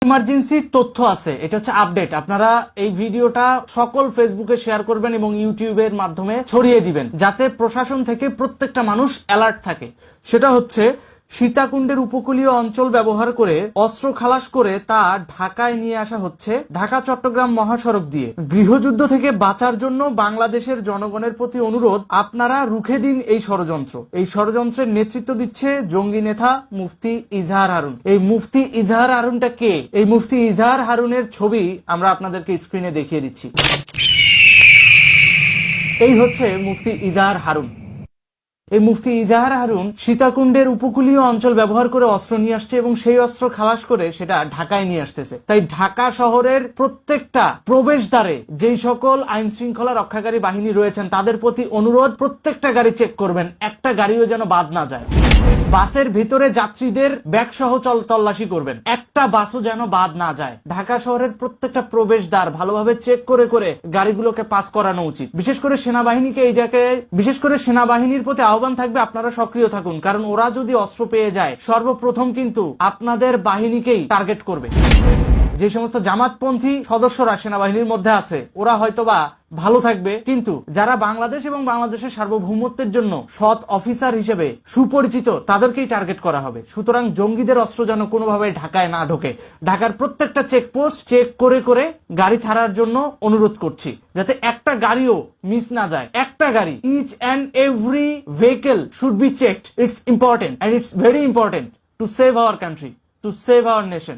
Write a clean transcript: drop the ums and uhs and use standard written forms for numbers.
Emergency তথ্য আছে, এটা হচ্ছে আপডেট। আপনারা এই ভিডিওটা সকল ফেসবুকে শেয়ার করবেন এবং ইউটিউবের মাধ্যমে ছড়িয়ে দিবেন, যাতে প্রশাসন থেকে প্রত্যেকটা মানুষ অ্যালার্ট থাকে। সেটা হচ্ছে সীতাকুণ্ডের উপকূলীয় অঞ্চল ব্যবহার করে অস্ত্র খালাস করে তা ঢাকায় নিয়ে আসা হচ্ছে ঢাকা চট্টগ্রাম মহাসড়ক দিয়ে। গৃহযুদ্ধ থেকে বাঁচার জন্য বাংলাদেশের জনগণের প্রতি অনুরোধ, আপনারা রুখে দিন এই ষড়যন্ত্র। এই ষড়যন্ত্রের নেতৃত্ব দিচ্ছে জঙ্গি নেতা মুফতি ইজাহার হারুন। এই মুফতি ইজাহার হারুনটা কে? এই মুফতি ইজাহার হারুনের ছবি আমরা আপনাদেরকে স্ক্রিনে দেখিয়ে দিচ্ছি। এই হচ্ছে মুফতি ইজাহার হারুন। এই মুফতি ইজাহার হারুন সীতাকুণ্ডের উপকূলীয় অঞ্চল ব্যবহার করে অস্ত্র নিয়ে আসছে এবং সেই অস্ত্র খালাস করে সেটা ঢাকায় নিয়ে আসতেছে। তাই ঢাকা শহরের প্রত্যেকটা প্রবেশদ্বারে যেই সকল আইন শৃঙ্খলা রক্ষাকারী বাহিনী রয়েছেন তাদের প্রতি অনুরোধ, প্রত্যেকটা গাড়ি চেক করবেন, একটা গাড়িও যেন বাদ না যায়। বাসের ভিতরে যাত্রীদের ব্যাগ সহ তল্লাশি করবেন, একটা বাসও যেন বাদ না যায়। ঢাকা শহরের প্রত্যেকটা প্রবেশদ্বার ভালোভাবে চেক করে করে গাড়িগুলোকে পাস করানো উচিত। বিশেষ করে সেনাবাহিনীকে এই জায়গায়, বিশেষ করে সেনাবাহিনীর প্রতি আহ্বান থাকবে, আপনারা সক্রিয় থাকুন, কারণ ওরা যদি অস্ত্র পেয়ে যায় সর্বপ্রথম কিন্তু আপনাদের বাহিনীকেই টার্গেট করবে। যে সমস্ত জামাতপন্থী সদস্যরা সেনাবাহিনীর মধ্যে আছে ওরা হয়তোবা ভালো থাকবে, কিন্তু যারা বাংলাদেশ এবং বাংলাদেশের সার্বভৌমত্বের জন্য সৎ অফিসার হিসেবে সুপরিচিত তাদেরকেই টার্গেট করা হবে। সুতরাং জঙ্গিদের অস্ত্র যেন কোনোভাবে ঢাকায় না ঢোকে। ঢাকার প্রত্যেকটা চেকপোস্ট চেক করে করে গাড়ি ছাড়ার জন্য অনুরোধ করছি, যাতে একটা গাড়িও মিস না যায়। একটা গাড়ি, each and every vehicle should be checked. It's important and it's very important to save our country, to save our nation.